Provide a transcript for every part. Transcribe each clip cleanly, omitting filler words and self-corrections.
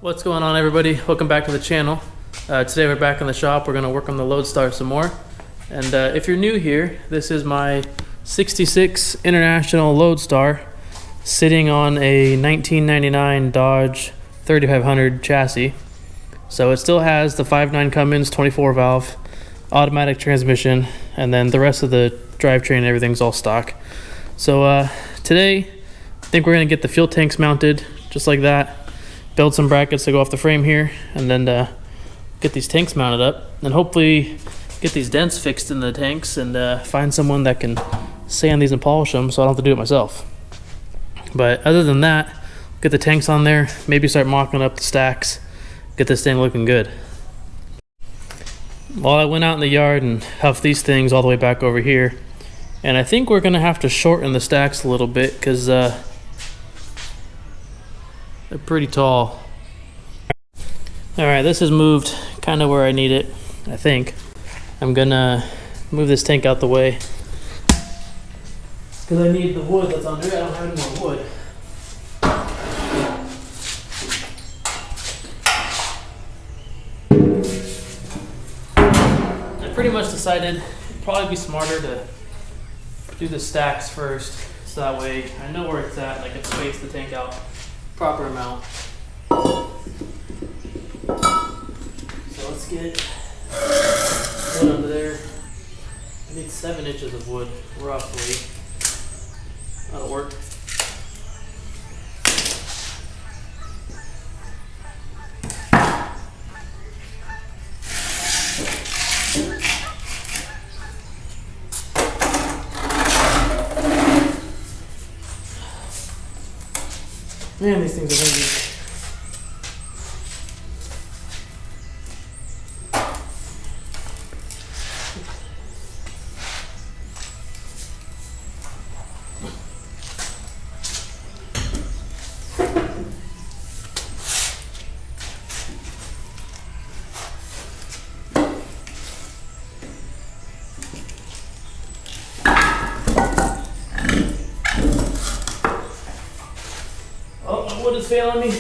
What's going on, everybody? Welcome back to the channel. Today we're back in the shop. We're going to work on the Loadstar some more. And if you're new here, this is my 66 International Loadstar sitting on a 1999 Dodge 3500 chassis. So it still has the 5.9 Cummins 24 valve, automatic transmission, and then the rest of the drivetrain and everything's all stock. So today, I think we're going to get the fuel tanks mounted just like that. Build some brackets to go off the frame here, and then get these tanks mounted up, and hopefully get these dents fixed in the tanks, and find someone that can sand these and polish them so I don't have to do it myself. But other than that, get the tanks on there, maybe start mocking up the stacks, get this thing looking good. Well, I went out in the yard and huffed these things all the way back over here, and I think we're gonna have to shorten the stacks a little bit because they're pretty tall. Alright, this is moved kind of where I need it, I think. I'm gonna move this tank out the way because I need the wood that's under it. I don't have any more wood. I pretty much decided it'd probably be smarter to do the stacks first, so that way I know where it's at and I can space the tank out proper amount. So let's get wood under there. I need 7 inches of wood, roughly. That'll work. Man, these things are heavy. Oh, wood is failing me.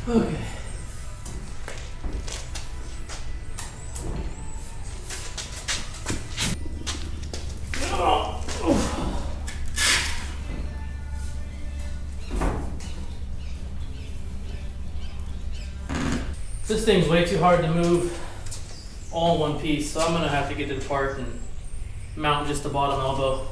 Okay. This thing's way too hard to move all in one piece, so I'm gonna have to get it apart and mount just the bottom elbow.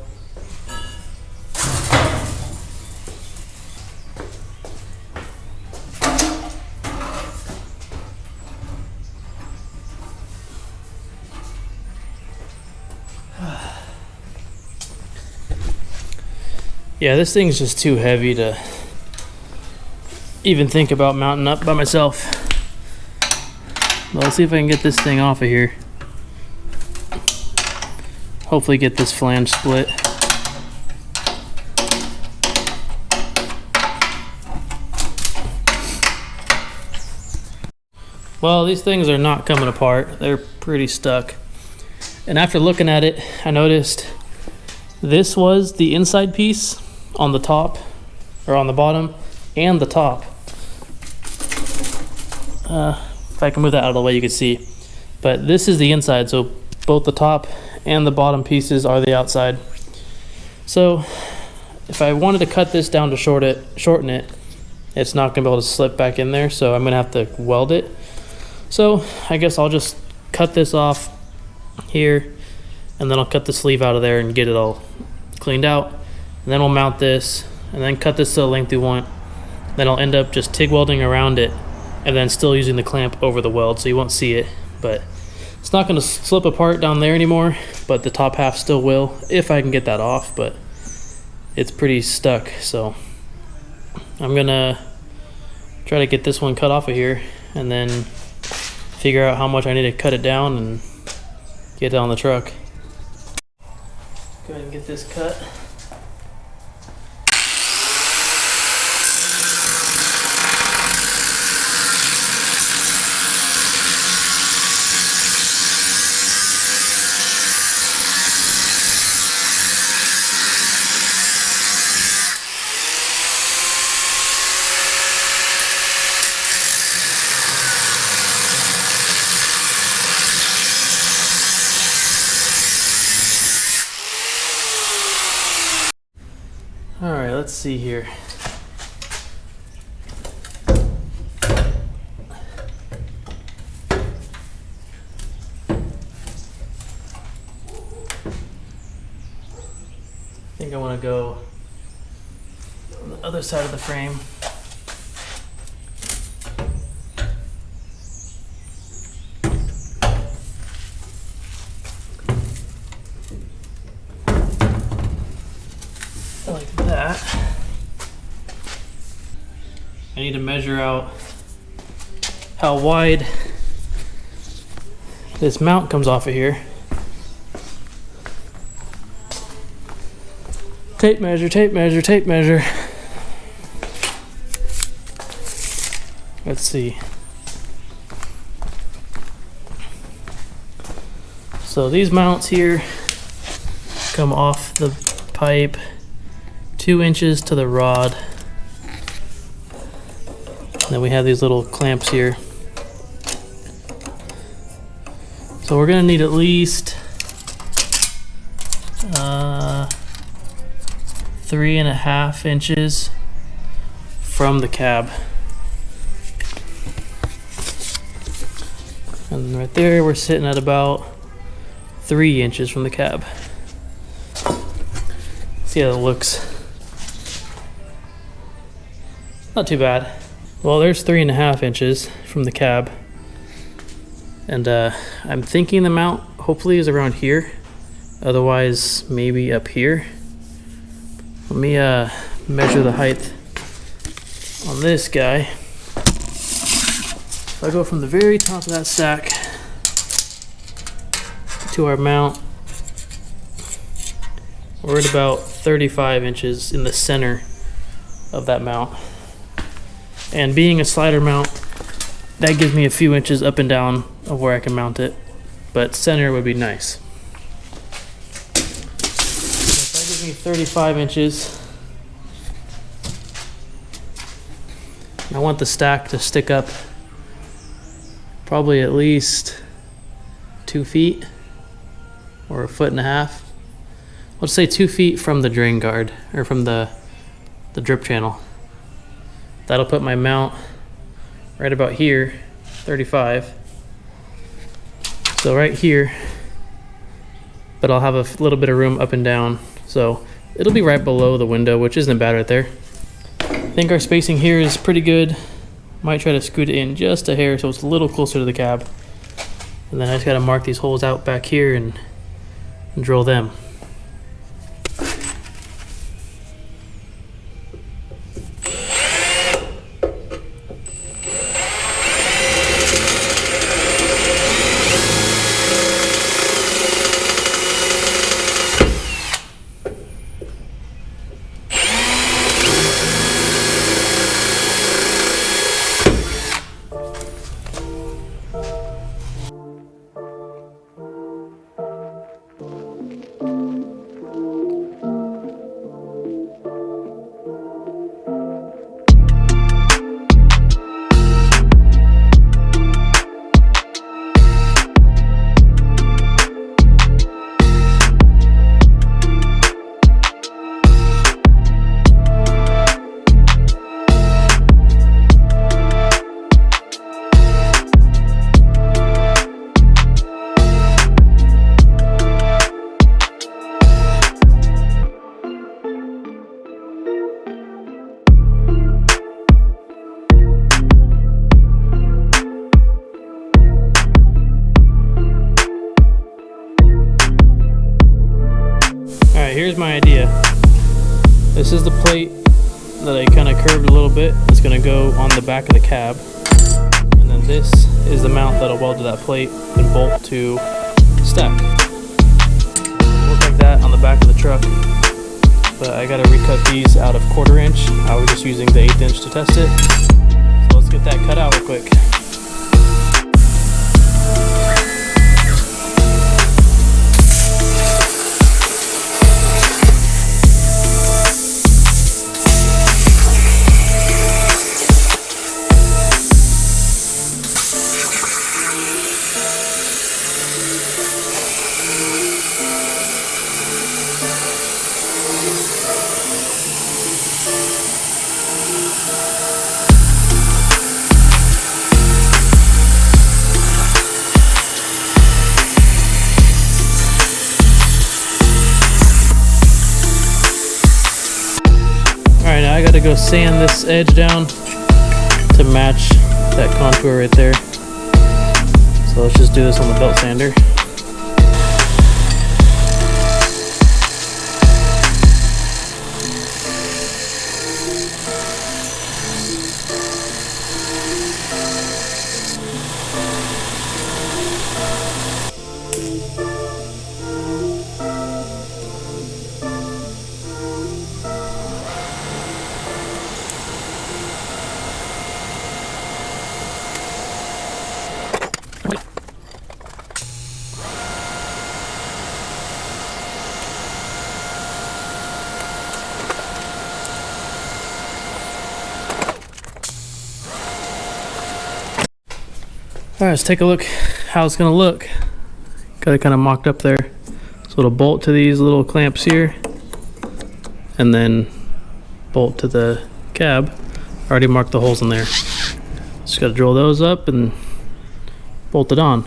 Yeah, this thing's just too heavy to even think about mounting up by myself. But let's see if I can get this thing off of here. Hopefully get this flange split. Well, these things are not coming apart. They're pretty stuck. And after looking at it, I noticed this was the inside piece on the top, or on the bottom, and the top. If I can move that out of the way, you can see. But this is the inside, so both the top and the bottom pieces are the outside. So if I wanted to cut this down to shorten it, it's not gonna be able to slip back in there, so I'm gonna have to weld it. So I guess I'll just cut this off here, and then I'll cut the sleeve out of there and get it all cleaned out. And then we'll mount this, and then cut this to the length we want. Then I'll end up just TIG welding around it, and then still using the clamp over the weld so you won't see it. But it's not going to slip apart down there anymore, but the top half still will if I can get that off, but it's pretty stuck. So I'm gonna try to get this one cut off of here and then figure out how much I need to cut it down and get it on the truck. Go ahead and get this cut. All right, let's see here. I think I want to go on the other side of the frame. Like that. I need to measure out how wide this mount comes off of here. Tape measure, tape measure, tape measure. Let's see. So these mounts here come off the pipe 2 inches to the rod. Then we have these little clamps here. So we're gonna need at least 3.5 inches from the cab. And right there, we're sitting at about 3 inches from the cab. See how it looks. Not too bad. Well, there's 3.5 inches from the cab. And I'm thinking the mount hopefully is around here. Otherwise, maybe up here. Let me measure the height on this guy. If I go from the very top of that stack to our mount, we're at about 35 inches in the center of that mount. And being a slider mount, that gives me a few inches up and down of where I can mount it, but center would be nice. So that gives me 35 inches. And I want the stack to stick up probably at least 2 feet or 1.5 feet. Let's say 2 feet from the drain guard or from the drip channel. That'll put my mount right about here, 35. So right here, but I'll have a little bit of room up and down. So it'll be right below the window, which isn't bad right there. I think our spacing here is pretty good. Might try to scoot it in just a hair so it's a little closer to the cab. And then I just gotta mark these holes out back here and drill them. Here's my idea. This is the plate that I kind of curved a little bit. It's going to go on the back of the cab. And then this is the mount that'll weld to that plate and bolt to stack. Look like that on the back of the truck. But I got to recut these out of 1/4 inch. I was just using the 1/8 inch to test it. So let's get that cut out real quick. gonna go sand this edge down to match that contour right there. So let's just do this on the belt sander. All right, let's take a look how it's gonna look. Got it kind of mocked up there. So it'll bolt to these little clamps here and then bolt to the cab. Already marked the holes in there. Just gotta drill those up and bolt it on.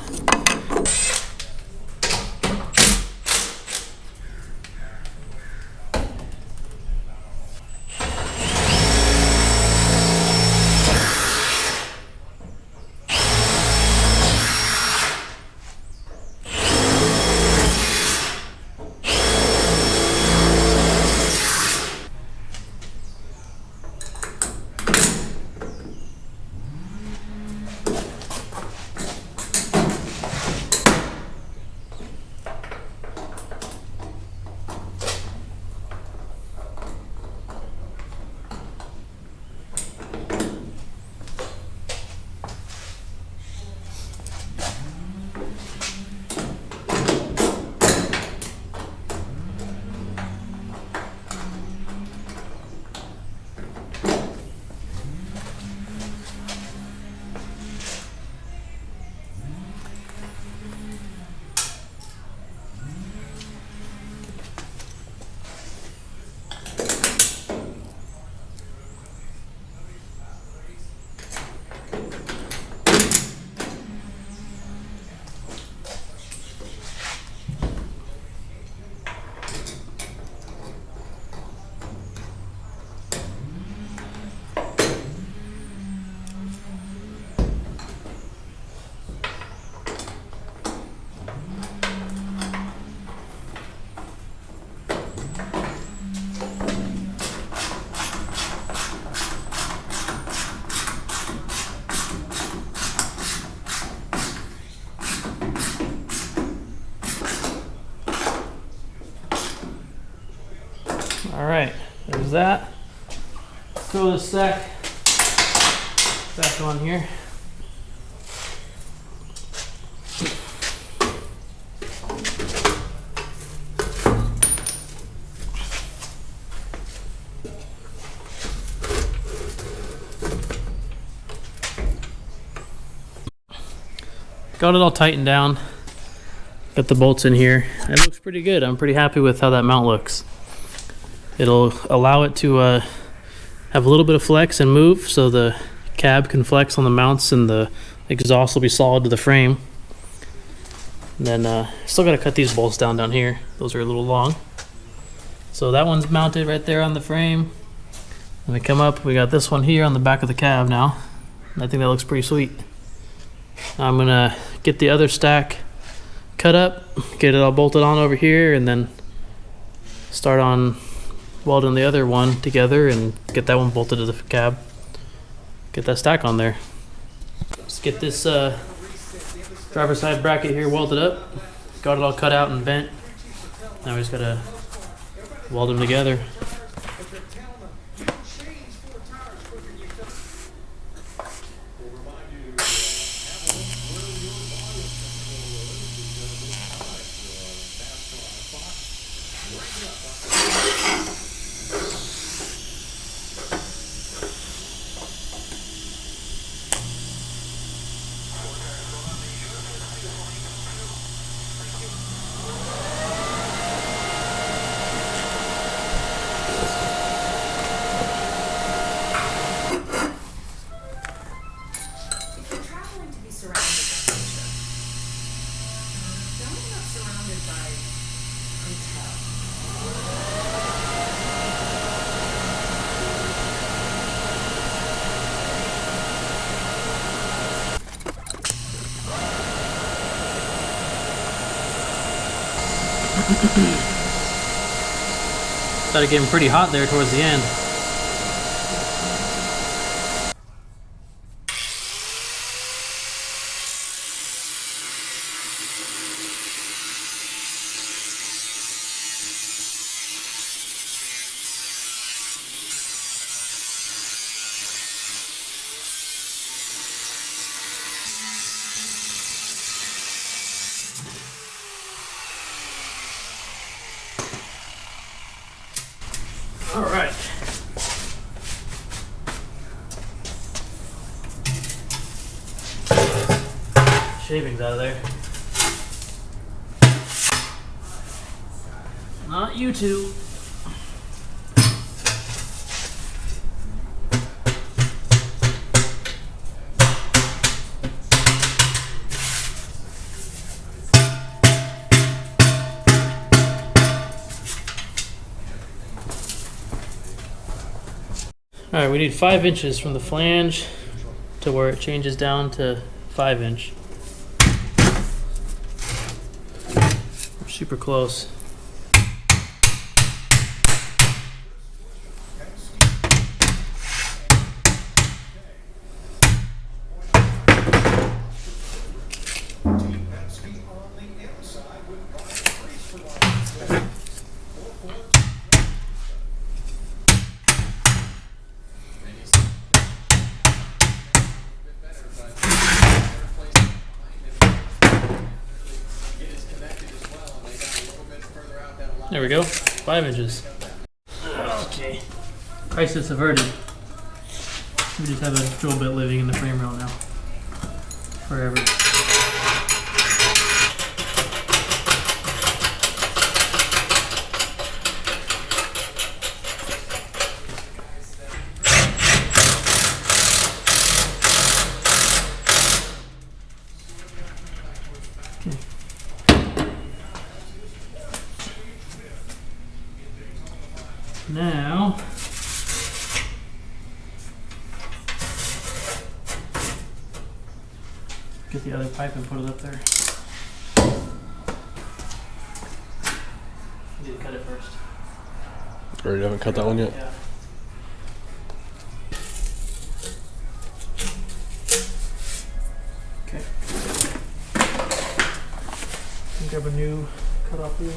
All right, there's that. Throw the stack back on here. Got it all tightened down. Got the bolts in here. It looks pretty good. I'm pretty happy with how that mount looks. It'll allow it to have a little bit of flex and move, so the cab can flex on the mounts and the exhaust will be solid to the frame. And then still got to cut these bolts down here. Those are a little long. So that one's mounted right there on the frame. When we come up, we got this one here on the back of the cab now. I think that looks pretty sweet. Now I'm gonna get the other stack cut up, get it all bolted on over here, and then start on welding the other one together and get that one bolted to the cab. Get that stack on there. Let's get this driver's side bracket here welded up. Got it all cut out and bent. Now we just gotta weld them together. Started getting pretty hot there towards the end. All right. Shavings out of there. Not you two. All right, we need 5 inches from the flange to where it changes down to 5-inch. We're super close. There we go, 5 inches. Okay, crisis averted. We just have a drill bit living in the frame rail now, forever. Now, get the other pipe and put it up there. You need to cut it first. Or you haven't cut that one yet? Yeah. Okay. Grab a new cutoff wheel.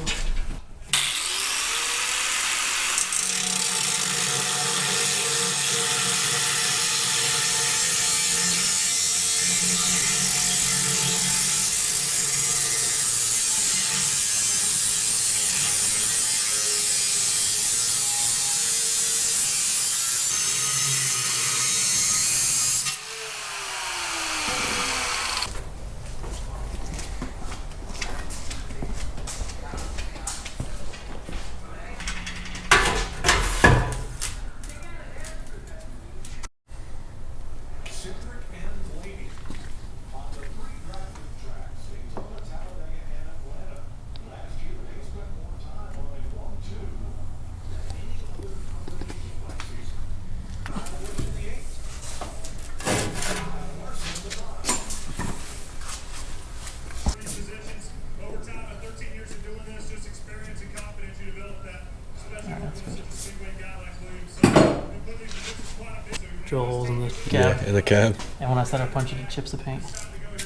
Drill holes in the cab. Yeah, in the cab. And when I start punching, it chips the paint. I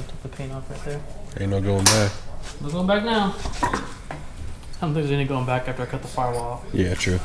took the paint off right there. Ain't no going back. No going back now. I don't think there's any going back after I cut the firewall off. Yeah, true.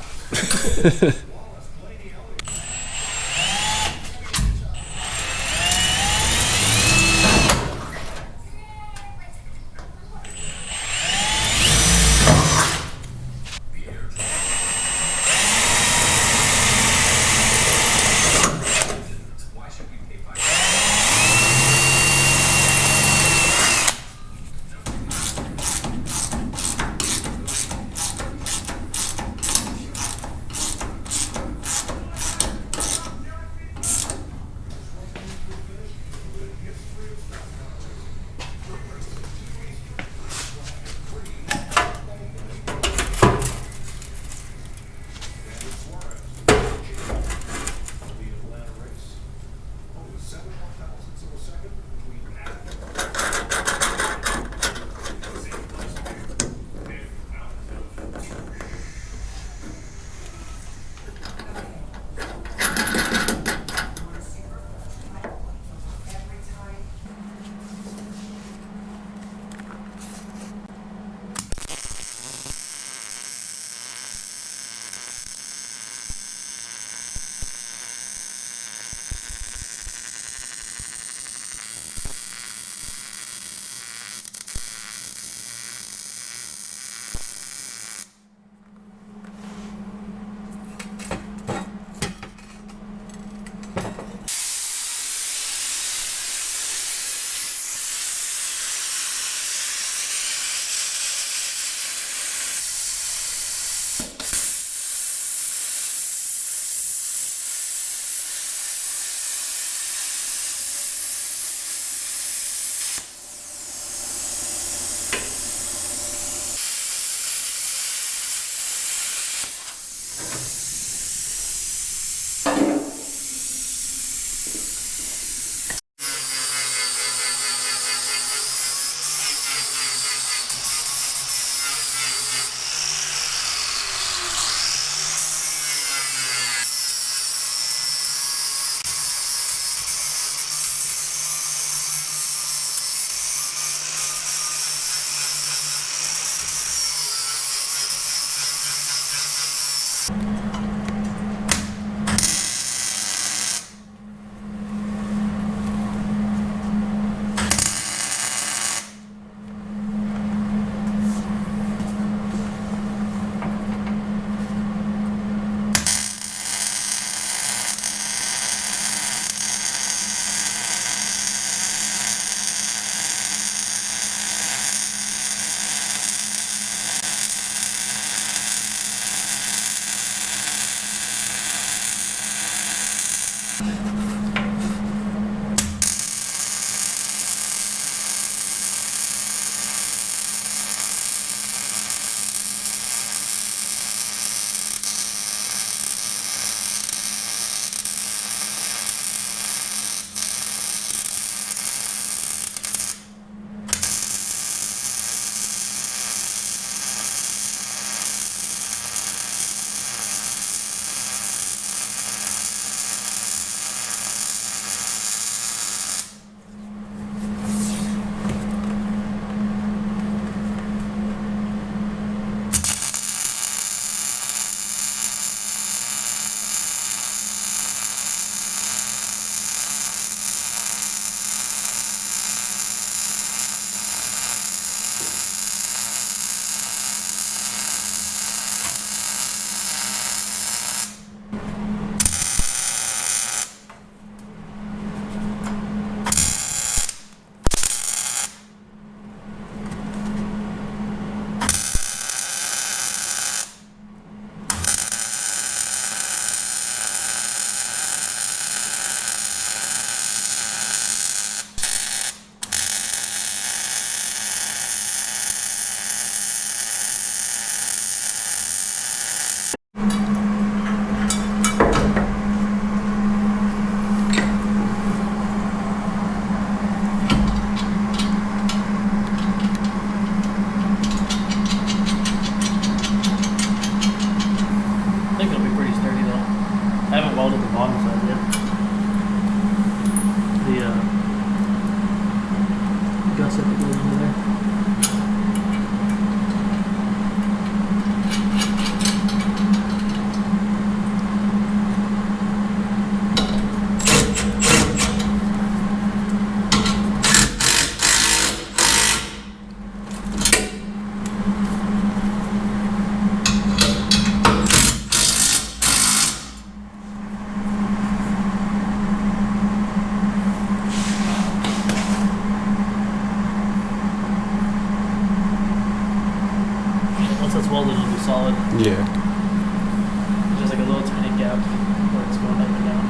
once it's welded, it'll be solid. Yeah. There's just like a little tiny gap where it's going up and down.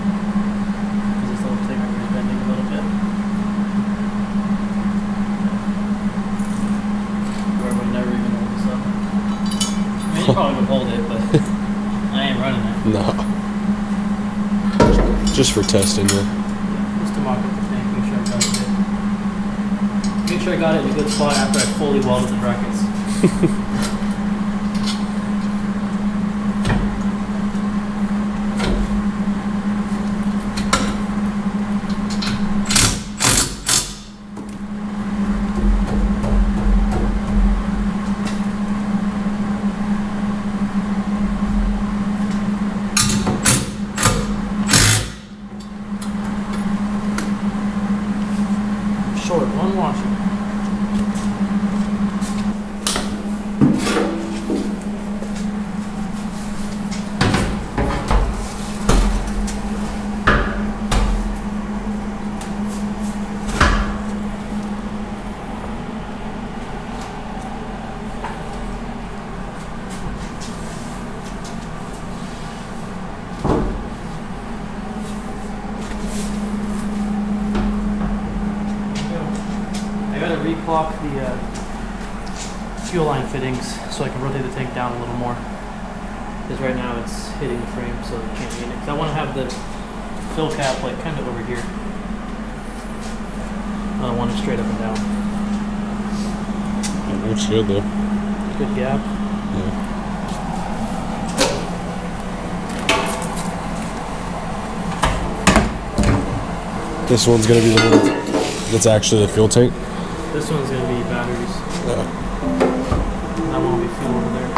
Because this little thing right here is bending a little bit. Where it would never even hold this up. I mean, you probably would hold it, but I ain't running it. No. Just for testing, yeah. Just to mock up the tank, make sure I got it good. Make sure I got it in a good spot after I fully welded the brackets. Short, one washer. I gotta reclock the fuel line fittings so I can rotate the tank down a little more. Because right now it's hitting the frame, so it can't get it. Because I want to have the fill cap like kind of over here. I don't want it straight up and down. It looks good though. Good gap. Yeah. This one's gonna be the one that's actually the fuel tank. This one's gonna be batteries. Yeah. That won't be fuel over there.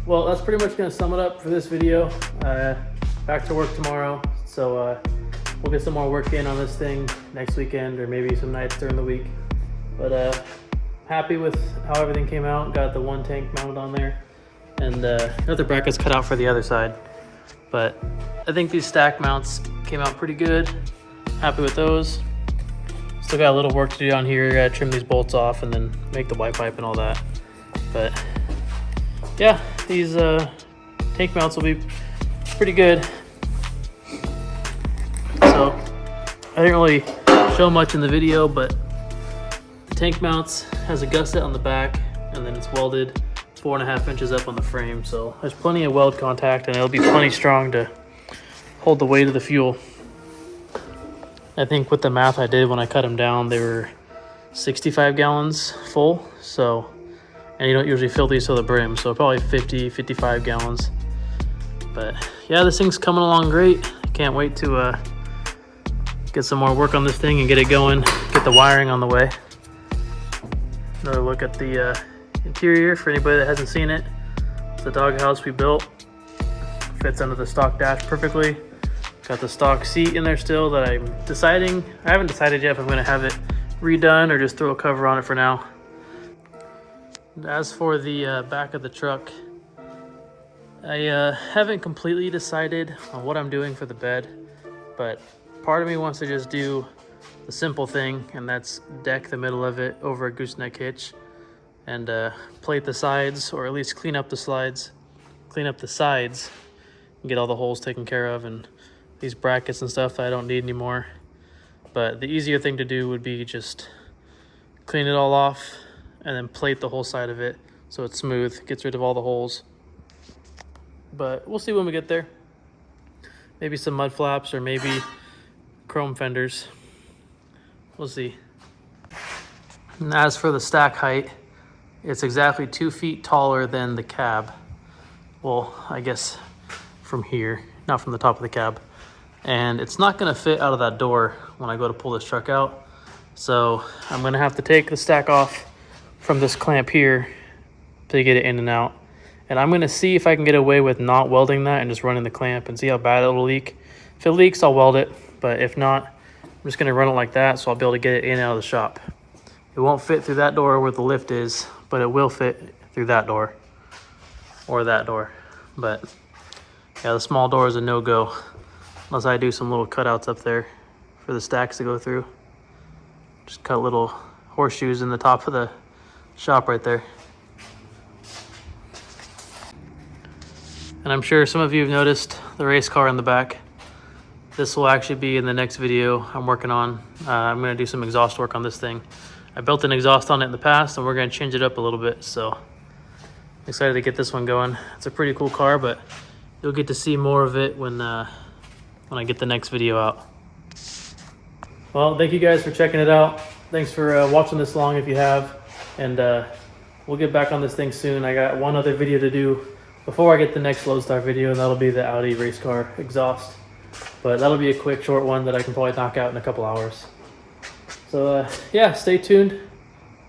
Well, that's pretty much going to sum it up for this video. Back to work tomorrow, so we'll get some more work in on this thing next weekend or maybe some nights during the week. But happy with how everything came out. Got the one tank mounted on there, and got the brackets cut out for the other side. But I think these stack mounts came out pretty good. Happy with those. Still got a little work to do on here. Gotta trim these bolts off and then make the white pipe and all that. But yeah, these tank mounts will be pretty good. So I didn't really show much in the video, but the tank mounts has a gusset on the back, and then it's welded 4.5 inches up on the frame. So there's plenty of weld contact, and it'll be plenty strong to hold the weight of the fuel. I think with the math I did when I cut them down, they were 65 gallons full. So, and you don't usually fill these to the brim, so probably 50, 55 gallons. But yeah, this thing's coming along great. Can't wait to get some more work on this thing and get it going, get the wiring on the way. Another look at the interior for anybody that hasn't seen it. It's the doghouse we built. Fits under the stock dash perfectly. Got the stock seat in there still that I'm deciding. I haven't decided yet if I'm gonna have it redone or just throw a cover on it for now. As for the back of the truck, I haven't completely decided on what I'm doing for the bed, but part of me wants to just do the simple thing, and that's deck the middle of it over a gooseneck hitch and plate the sides, or at least clean up the sides, and get all the holes taken care of, and these brackets and stuff that I don't need anymore. But the easier thing to do would be just clean it all off and then plate the whole side of it so it's smooth, gets rid of all the holes. But we'll see when we get there. Maybe some mud flaps or maybe chrome fenders. We'll see. And as for the stack height, it's exactly 2 feet taller than the cab. Well, I guess from here, not from the top of the cab. And it's not gonna fit out of that door when I go to pull this truck out. So I'm gonna have to take the stack off from this clamp here to get it in and out. And I'm gonna see if I can get away with not welding that and just running the clamp and see how bad it'll leak. If it leaks, I'll weld it, but if not, I'm just gonna run it like that so I'll be able to get it in and out of the shop. It won't fit through that door where the lift is, but it will fit through that door or that door. But yeah, the small door is a no-go unless I do some little cutouts up there for the stacks to go through. Just cut little horseshoes in the top of the shop right there. And I'm sure some of you have noticed the race car in the back. This will actually be in the next video I'm working on. I'm gonna do some exhaust work on this thing. I built an exhaust on it in the past and we're gonna change it up a little bit. So I'm excited to get this one going. It's a pretty cool car, but you'll get to see more of it when I get the next video out. Well, thank you guys for checking it out. Thanks for watching this long if you have. And we'll get back on this thing soon. I got one other video to do before I get the next Loadstar video, and that'll be the Audi race car exhaust. But that'll be a quick, short one that I can probably knock out in a couple hours. So yeah, stay tuned.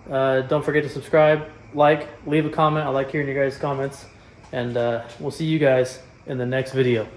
Don't forget to subscribe, leave a comment. I like hearing your guys' comments. And we'll see you guys in the next video.